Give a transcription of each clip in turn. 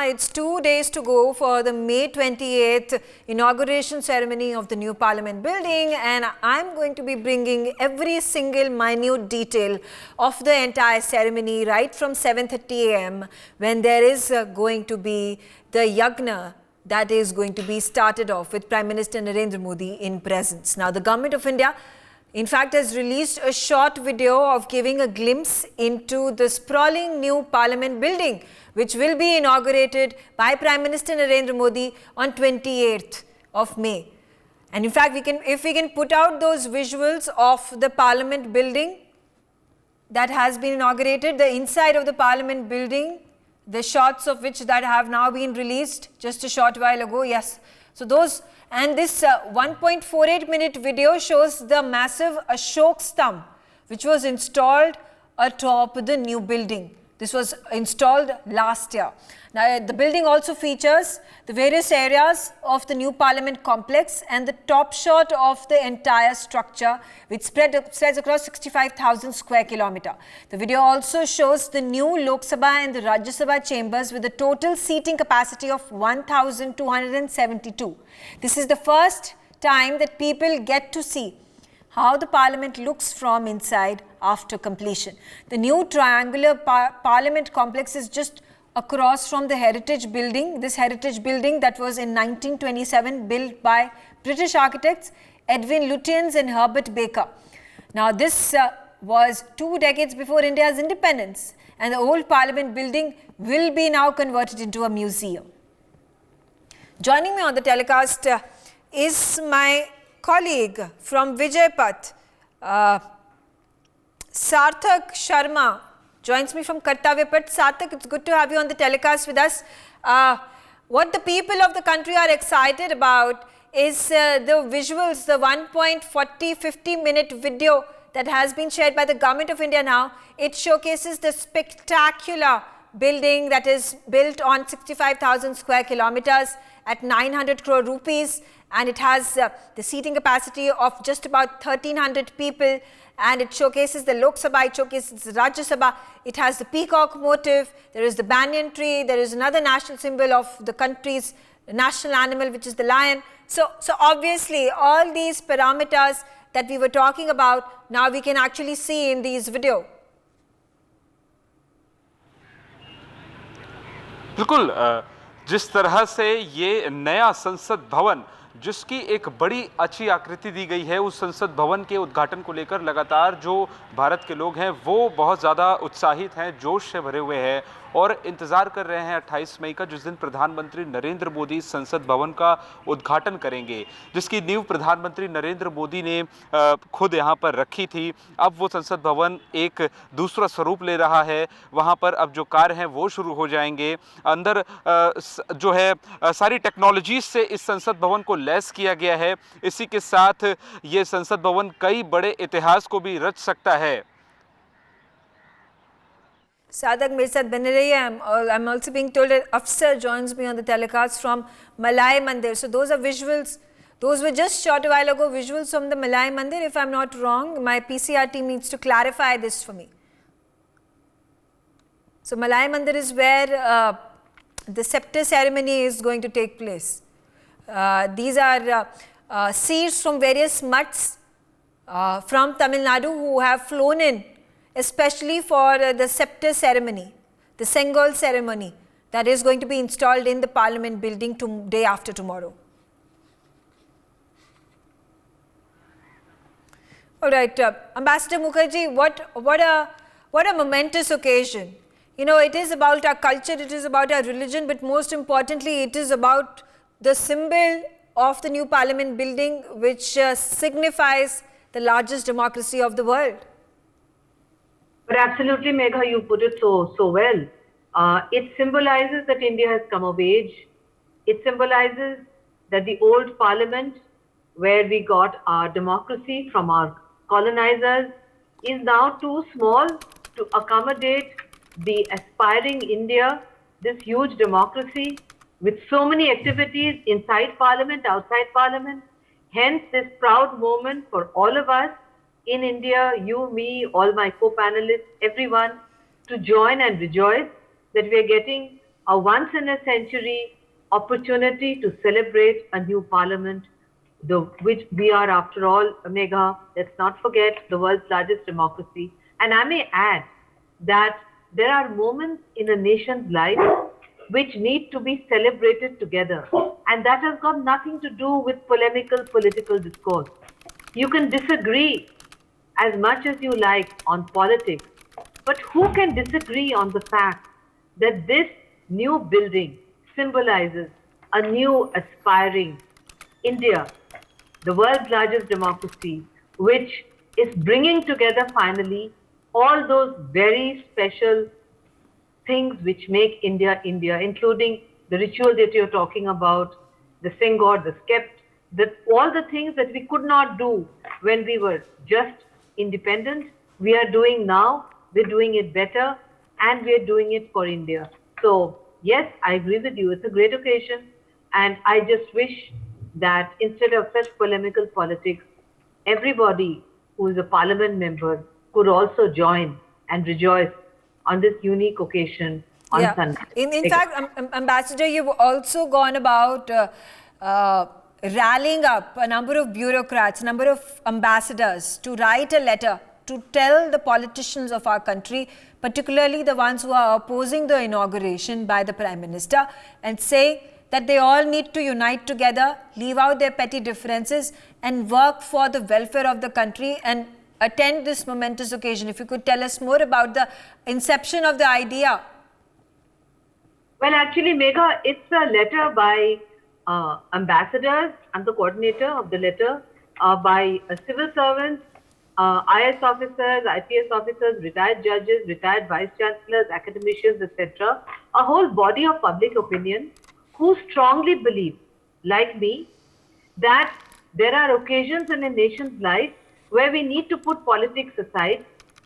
it's 2 days to go for the May 28th inauguration ceremony of the new Parliament building, and I'm going to be bringing every single minute detail of the entire ceremony right from 7:30 a.m. when there is going to be the Yagna that is going to be started off with Prime Minister Narendra Modi in presence. Now, the Government of India, in fact, has released a short video of giving a glimpse into the sprawling new Parliament building, which will be inaugurated by Prime Minister Narendra Modi on 28th of May. And in fact, if we can put out those visuals of the Parliament building that has been inaugurated, the inside of the Parliament building, the shots of which that have now been released just a short while ago, yes. So those, and this 1.48-minute video shows the massive Ashok stump which was installed atop the new building. This was installed last year. Now, the building also features the various areas of the new Parliament complex and the top shot of the entire structure, which spreads across 65,000 square kilometer. The video also shows the new Lok Sabha and the Rajya Sabha chambers with a total seating capacity of 1,272. This is the first time that people get to see how the Parliament looks from inside after completion. The new triangular Parliament complex is just across from the Heritage Building. This Heritage Building that was in 1927 built by British architects Edwin Lutyens and Herbert Baker. Now, this was 2 decades before India's independence, and the old Parliament building will be now converted into a museum. Joining me on the telecast is my colleague from Vijaypat, Sarthak Sharma, joins me from Kartavyapat. Sarthak, it's good to have you on the telecast with us. What the people of the country are excited about is the visuals, the 50-minute video that has been shared by the Government of India now. It showcases the spectacular building that is built on 65,000 square kilometers at 900 crore rupees, and it has the seating capacity of just about 1,300 people, and it showcases the Lok Sabha, it showcases the Rajya Sabha, it has the peacock motif, there is the banyan tree, there is another national symbol of the country's national animal, which is the lion. So obviously all these parameters that we were talking about, now we can actually see in these video. बिल्कुल, जिस तरह से ये नया संसद भवन, जिसकी एक बड़ी अच्छी आकृति दी गई है, उस संसद भवन के उद्घाटन को लेकर लगातार जो भारत के लोग हैं वो बहुत ज़्यादा उत्साहित हैं, जोश से भरे हुए हैं और इंतज़ार कर रहे हैं 28 मई का, जिस दिन प्रधानमंत्री नरेंद्र मोदी संसद भवन का उद्घाटन करेंगे, जिसकी नींव प्रधानमंत्री नरेंद्र मोदी ने खुद यहां पर रखी थी। अब वो संसद भवन एक दूसरा स्वरूप ले रहा है, वहां पर अब जो कार्य हैं वो शुरू हो जाएंगे। अंदर जो है सारी टेक्नोलॉजी से इस संसद भवन को लैस किया गया है। इसी के साथ ये संसद भवन कई बड़े इतिहास को भी रच सकता है। Sadak, मेरे साथ बने रहिए. I'm also being told that Afsar joins me on the telecast from Malai Mandir. So those are visuals. Those were just shot a while ago, visuals from the Malai Mandir. If I'm not wrong, my PCR team needs to clarify this for me. So Malai Mandir is where the scepter ceremony is going to take place. These are seers from various mutts from Tamil Nadu who have flown in especially for the scepter ceremony, the Sengol ceremony that is going to be installed in the Parliament building day after tomorrow. All right, Ambassador Mukherjee, what a momentous occasion. You know, it is about our culture, it is about our religion, but most importantly, it is about the symbol of the new Parliament building, which signifies the largest democracy of the world. But absolutely, Megha, you put it so well. It symbolizes that India has come of age. It symbolizes that the old Parliament, where we got our democracy from our colonizers, is now too small to accommodate the aspiring India, this huge democracy with so many activities inside Parliament, outside Parliament. Hence, this proud moment for all of us in India, you, me, all my co-panelists, everyone, to join and rejoice that we are getting a once in a century opportunity to celebrate a new parliament, which we are, after all, Megha, let's not forget, the world's largest democracy. And I may add that there are moments in a nation's life which need to be celebrated together. And that has got nothing to do with polemical political discourse. You can disagree as much as you like on politics, but who can disagree on the fact that this new building symbolizes a new aspiring India, the world's largest democracy, which is bringing together finally all those very special things which make India India, including the ritual that you're talking about, the Singod, the Skept, all the things that we could not do when we were just independent, we are doing now. We're doing it better, and we're doing it for India. So yes, I agree with you. It's a great occasion, and I just wish that instead of such polemical politics, everybody who is a parliament member could also join and rejoice on this unique occasion on Sunday. In fact, Ambassador, you've also gone about rallying up a number of bureaucrats, a number of ambassadors to write a letter to tell the politicians of our country, particularly the ones who are opposing the inauguration by the Prime Minister, and say that they all need to unite together, leave out their petty differences, and work for the welfare of the country and attend this momentous occasion. If you could tell us more about the inception of the idea. Well, actually, Megha, it's a letter by ambassadors. I'm the coordinator of the letter, by civil servants, IS officers, IPS officers, retired judges, retired vice chancellors, academicians, etc. A whole body of public opinion who strongly believe, like me, that there are occasions in a nation's life where we need to put politics aside.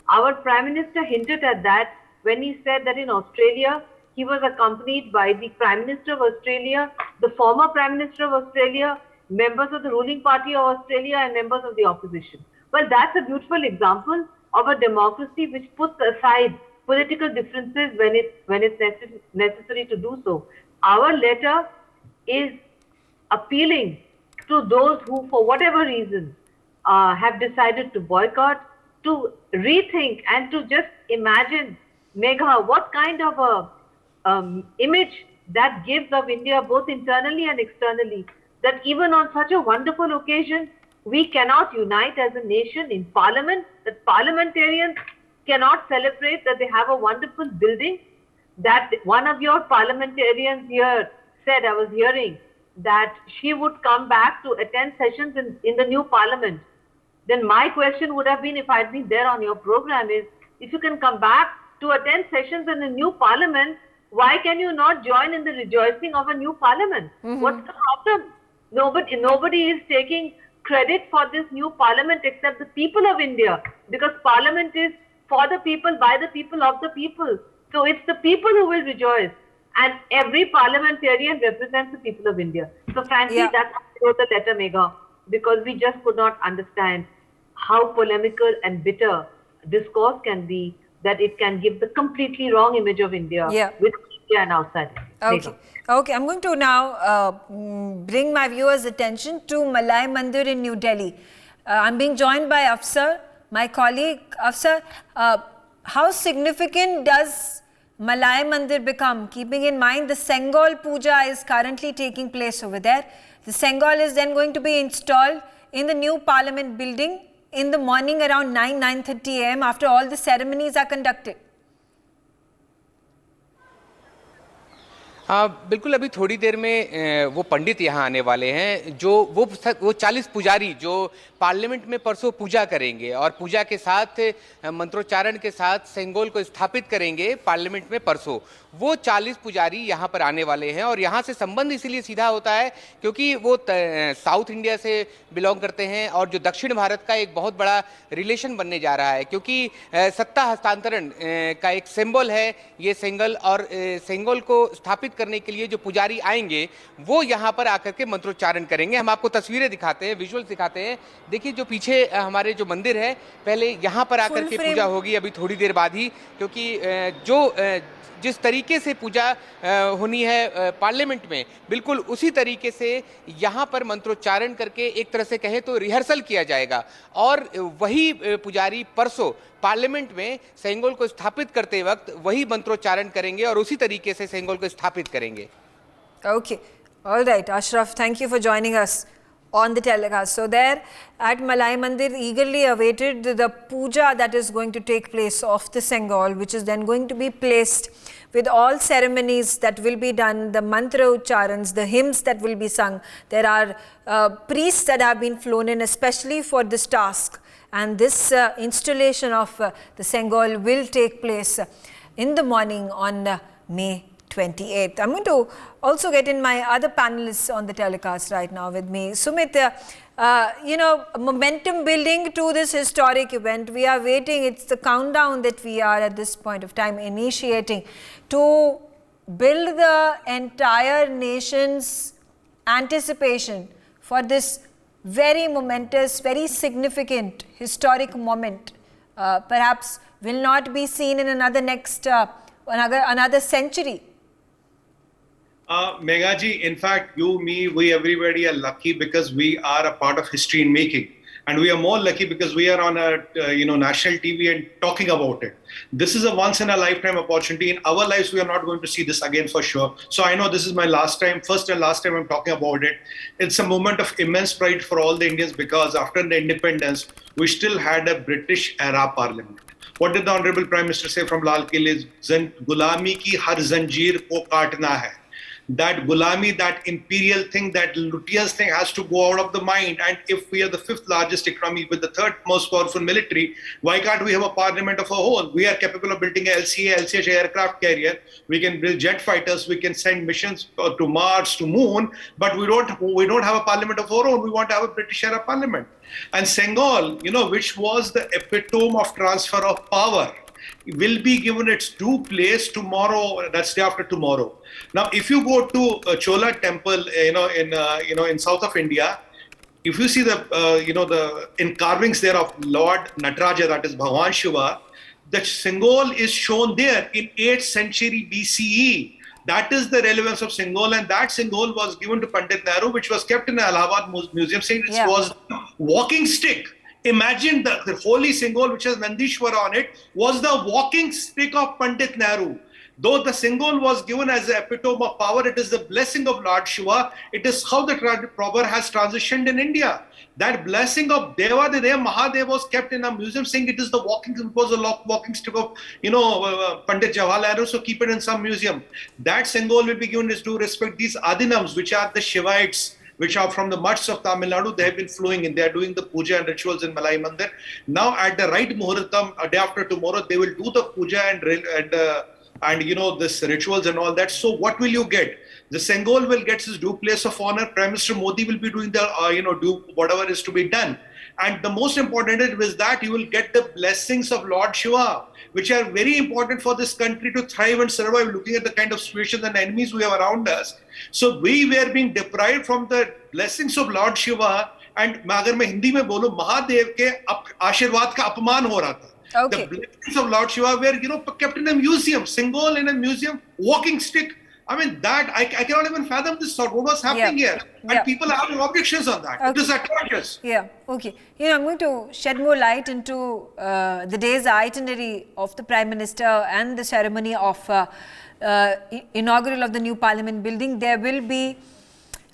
Our Prime Minister hinted at that when he said that in Australia, he was accompanied by the Prime Minister of Australia, the former Prime Minister of Australia, members of the ruling party of Australia, and members of the opposition. Well, that's a beautiful example of a democracy which puts aside political differences when it's necessary to do so. Our letter is appealing to those who, for whatever reason, have decided to boycott, to rethink and to just imagine, Megha, what kind of a image that gives of India both internally and externally, that even on such a wonderful occasion, we cannot unite as a nation in parliament, that parliamentarians cannot celebrate that they have a wonderful building, that one of your parliamentarians here said, I was hearing, that she would come back to attend sessions in the new parliament. Then my question would have been, if I'd been there on your program, is if you can come back to attend sessions in the new parliament, why can you not join in the rejoicing of a new parliament? What's the problem? Nobody is taking credit for this new parliament except the people of India, because parliament is for the people, by the people, of the people. So it's the people who will rejoice, and every parliamentarian represents the people of India. So frankly, that's why I wrote the letter, Megha, because we just could not understand how polemical and bitter discourse can be, that it can give the completely wrong image of India with India and outside. Okay, I'm going to now bring my viewers' attention to Malay Mandir in New Delhi. I'm being joined by Afsar, my colleague. Afsar, how significant does Malay Mandir become, keeping in mind the Sengol Puja is currently taking place over there? The Sengol is then going to be installed in the new Parliament building in the morning around 9:30 a.m. after all the ceremonies are conducted. बिल्कुल अभी थोड़ी देर में वो पंडित यहाँ आने वाले हैं, जो वो 40 पुजारी जो पार्लियामेंट में परसों पूजा करेंगे और पूजा के साथ मंत्रोच्चारण के साथ सेंगोल को स्थापित करेंगे पार्लियामेंट में परसों। वो 40 पुजारी यहाँ पर आने वाले हैं और यहाँ से संबंध इसीलिए सीधा होता है क्योंकि वो साउथ इंडिया से बिलोंग करते हैं और जो दक्षिण भारत का एक बहुत बड़ा रिलेशन बनने जा रहा है, क्योंकि सत्ता हस्तांतरण का एक सिंबल है ये सेंगल, और सेंगोल को स्थापित करने के लिए जो पुजारी आएंगे वो यहाँ पर आकर के मंत्रोच्चारण करेंगे। हम आपको तस्वीरें दिखाते हैं, विजुअल्स दिखाते हैं। देखिए जो पीछे हमारे जो मंदिर है, पहले यहाँ पर आकर के पूजा होगी अभी थोड़ी देर बाद ही, क्योंकि जिस तरीके से पूजा होनी है पार्लियामेंट में, बिल्कुल उसी तरीके से यहाँ पर मंत्रोच्चारण करके एक तरह से कहें तो रिहर्सल किया जाएगा। और वही पुजारी परसों पार्लियामेंट में सेंगोल को स्थापित करते वक्त वही मंत्रोच्चारण करेंगे और उसी तरीके से सेंगोल को स्थापित करेंगे। Okay, all right, Ashraf, thank you for joining us on the telecast. So there at Malai Mandir, eagerly awaited the puja that is going to take place of the Sengol, which is then going to be placed with all ceremonies that will be done, the mantra ucharans, the hymns that will be sung. There are priests that have been flown in especially for this task, and this installation of the Sengol will take place in the morning on May 28th. I'm going to also get in my other panelists on the telecast right now with me. Sumit, momentum building to this historic event. We are waiting. It's the countdown that we are at this point of time initiating to build the entire nation's anticipation for this very momentous, very significant historic moment. Perhaps will not be seen in another century. Megha ji, in fact, you, me, we, everybody are lucky because we are a part of history in making. And we are more lucky because we are on a national TV and talking about it. This is a once in a lifetime opportunity. In our lives, we are not going to see this again for sure. So I know this is my first and last time I'm talking about it. It's a moment of immense pride for all the Indians because after the independence, we still had a British era parliament. What did the Honorable Prime Minister say from Lal Kile? Gulami ki har zanjeer ko kaatna hai. That gulami, that imperial thing, that luthiers thing has to go out of the mind. And if we are the 5th largest economy with the 3rd most powerful military, why can't we have a parliament of our own? We are capable of building a LCH aircraft carrier. We can build jet fighters. We can send missions to Mars, to Moon. But we don't have a parliament of our own. We want to have a British era parliament. And Sengol, which was the epitome of transfer of power, will be given its due place tomorrow. That's day after tomorrow. Now, if you go to Chola Temple, in south of India, if you see the carvings there of Lord Nataraja, that is Bhagwan Shiva, the Sengol is shown there in 8th century BCE. That is the relevance of Sengol, and that Sengol was given to Pandit Nehru, which was kept in the Allahabad Museum, saying it was a walking stick. Imagine the holy Sengol, which has Nandishwara on it, was the walking stick of Pandit Nehru. Though the Sengol was given as the epitome of power, it is the blessing of Lord Shiva. It is how the power has transitioned in India. That blessing of Devadev Mahadev was kept in a museum, saying it is the walking stick of Pandit Jawaharlal Nehru. So keep it in some museum. That Sengol will be given its due respect. These Adinams, which are the Shivites, which are from the mutts of Tamil Nadu, they have been flowing in. They are doing the puja and rituals in Malai Mandir. Now at the right Muhurtam, a day after tomorrow, they will do the puja and this rituals and all that. So what will you get? The Sengol will get his due place of honor. Prime Minister Modi will be doing the do whatever is to be done. And the most important is that you will get the blessings of Lord Shiva, which are very important for this country to thrive and survive, looking at the kind of situations and enemies we have around us. So we were being deprived from the blessings of Lord Shiva, and अगर मैं हिंदी में बोलूं, महादेव के आशीर्वाद का अपमान हो रहा था. The blessings of Lord Shiva were kept in a museum, Sengol in a museum, walking stick. I mean, that I cannot even fathom this sort. What was happening here? And people are having objections on that. Okay. It is atrocious. Yeah, okay. I'm going to shed more light into the day's itinerary of the Prime Minister and the ceremony of inaugural of the new Parliament building. There will be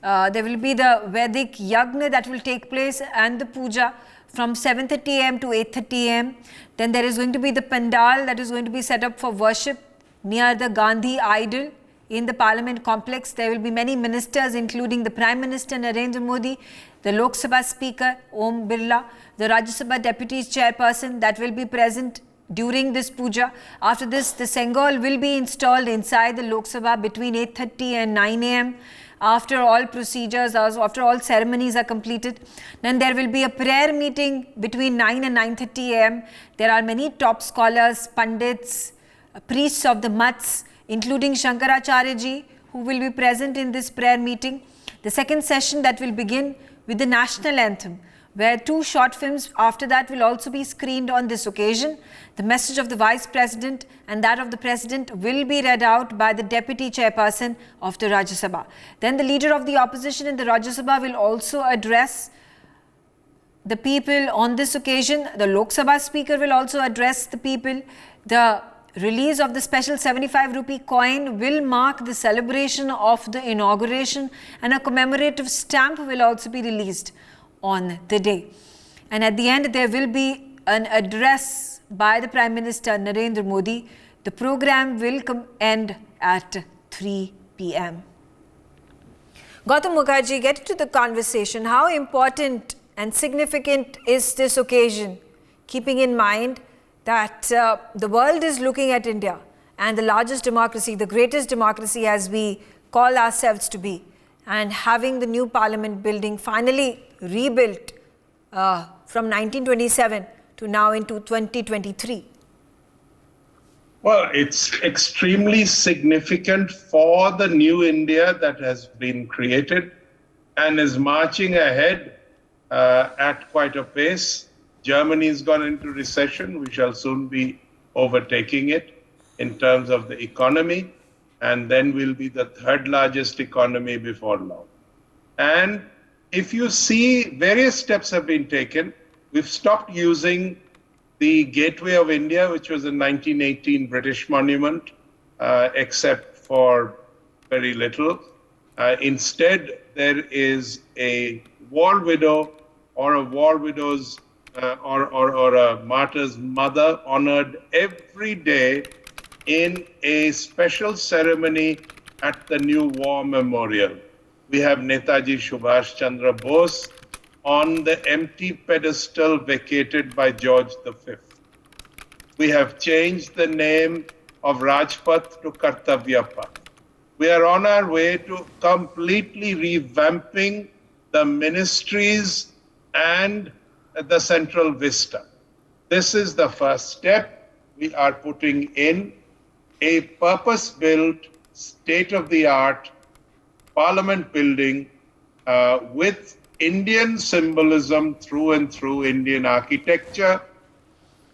the Vedic Yagna that will take place and the puja from 7:30 a.m. to 8:30 a.m. Then there is going to be the pandal that is going to be set up for worship near the Gandhi idol in the Parliament complex. There will be many ministers, including the Prime Minister Narendra Modi, the Lok Sabha Speaker Om Birla, the Rajya Sabha Deputy Chairperson that will be present during this puja. After this, the Sengol will be installed inside the Lok Sabha between 8:30 and 9 a.m. After all procedures, after all ceremonies are completed. Then there will be a prayer meeting between 9 and 9:30 a.m. There are many top scholars, pandits, priests of the mutts, including Shankaracharya ji, who will be present in this prayer meeting. The second session that will begin with the national anthem, where 2 short films after that will also be screened on this occasion. The message of the Vice President and that of the President will be read out by the Deputy Chairperson of the Rajya Sabha. Then the Leader of the Opposition in the Rajya Sabha will also address the people on this occasion. The Lok Sabha Speaker will also address the people. The release of the special 75 rupee coin will mark the celebration of the inauguration, and a commemorative stamp will also be released on the day. And at the end, there will be an address by the Prime Minister Narendra Modi. The program will end at 3 p.m. Gautam Mukherjee, get to the conversation. How important and significant is this occasion, keeping in mind that the world is looking at India and the largest democracy, the greatest democracy as we call ourselves to be, and having the new parliament building finally rebuilt from 1927 to now into 2023? Well, it's extremely significant for the new India that has been created and is marching ahead at quite a pace. Germany's gone into recession. We shall soon be overtaking it in terms of the economy, and then we'll be the 3rd largest economy before long. And if you see, various steps have been taken. We've stopped using the Gateway of India, which was a 1918 British monument, except for very little. Instead, there is a war widow or a war widow's or a martyr's mother honored every day in a special ceremony at the new war memorial. We have Netaji Subhash Chandra Bose on the empty pedestal vacated by George V. We have changed the name of Rajpath to Kartavya Path. We are on our way to completely revamping the ministries and the central vista. This is the first step. We are putting in a purpose-built, state-of-the-art parliament building with Indian symbolism through and through, Indian architecture,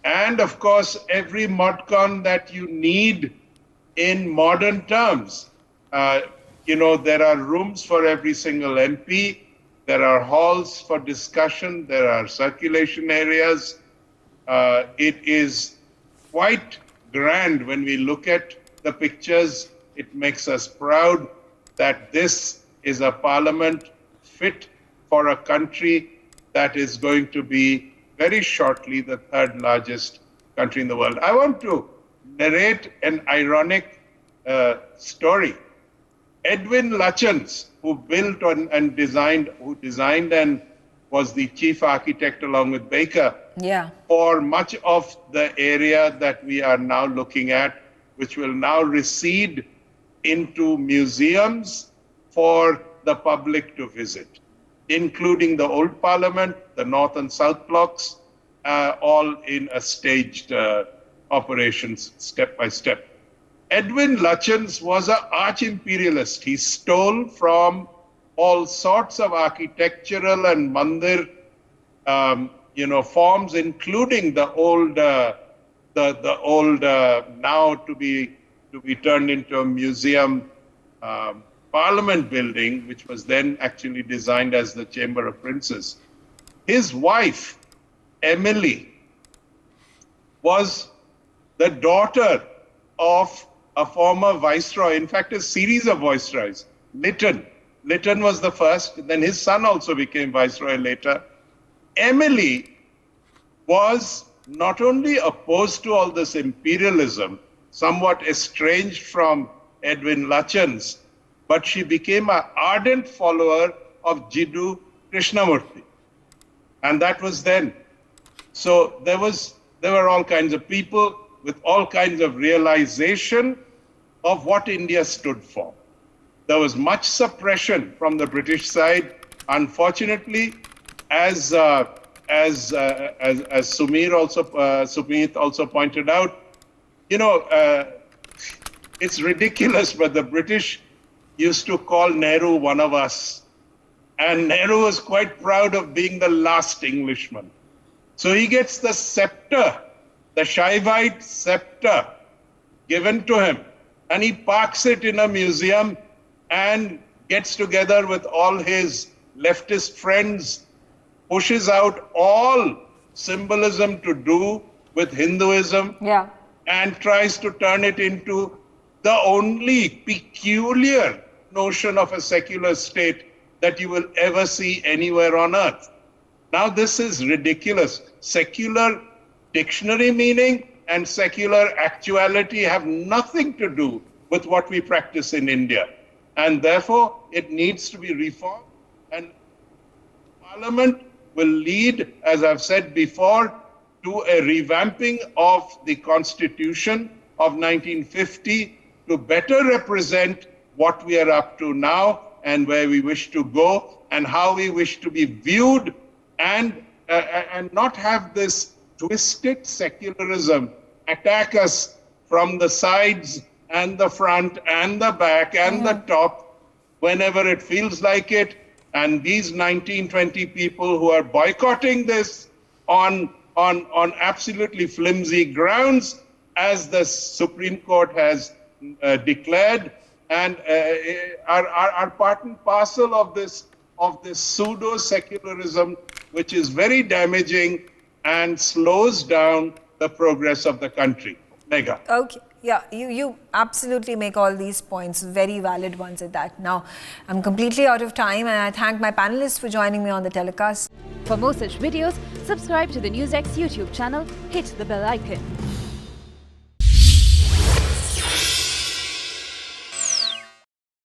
and of course every modcon that you need in modern terms. There are rooms for every single MP. There are halls for discussion. There are circulation areas. It is quite grand when we look at the pictures. It makes us proud that this is a parliament fit for a country that is going to be very shortly the 3rd largest country in the world. I want to narrate an ironic story. Edwin Lutyens, who built and designed and was the chief architect along with Baker for much of the area that we are now looking at, which will now recede into museums for the public to visit, including the old parliament, the north and south blocks, all in a staged operations step by step. Edwin Lutyens was an arch-imperialist. He stole from all sorts of architectural and mandir, forms, including the old, now to be turned into a museum parliament building, which was then actually designed as the Chamber of Princes. His wife, Emily, was the daughter of a former viceroy, in fact, a series of viceroys. Lytton was the first, then his son also became viceroy later. Emily was not only opposed to all this imperialism, somewhat estranged from Edwin Lutyens, but she became an ardent follower of Jiddu Krishnamurti. And that was then. So there were all kinds of people with all kinds of realization of what India stood for. There was much suppression from the British side. Unfortunately, as Sumit also pointed out, it's ridiculous, but the British used to call Nehru one of us. And Nehru was quite proud of being the last Englishman. So he gets the scepter, the Shaivite scepter, given to him. And he parks it in a museum and gets together with all his leftist friends, pushes out all symbolism to do with Hinduism, Yeah. and tries to turn it into the only peculiar notion of a secular state that you will ever see anywhere on earth. Now, this is ridiculous. Secular dictionary meaning and secular actuality have nothing to do with what we practice in India. And therefore, it needs to be reformed. And Parliament will lead, as I've said before, to a revamping of the Constitution of 1950 to better represent what we are up to now and where we wish to go and how we wish to be viewed, and not have this twisted secularism attack us from the sides and the front and the back and the top whenever it feels like it. And these 19-20 people who are boycotting this on absolutely flimsy grounds, as the Supreme Court has declared, and are part and parcel of this pseudo-secularism, which is very damaging and slows down the progress of the country. Megha. Okay. Yeah, you absolutely make all these points, very valid ones at that. Now, I'm completely out of time, and I thank my panelists for joining me on the telecast. For more such videos, subscribe to the NewsX YouTube channel, hit the bell icon.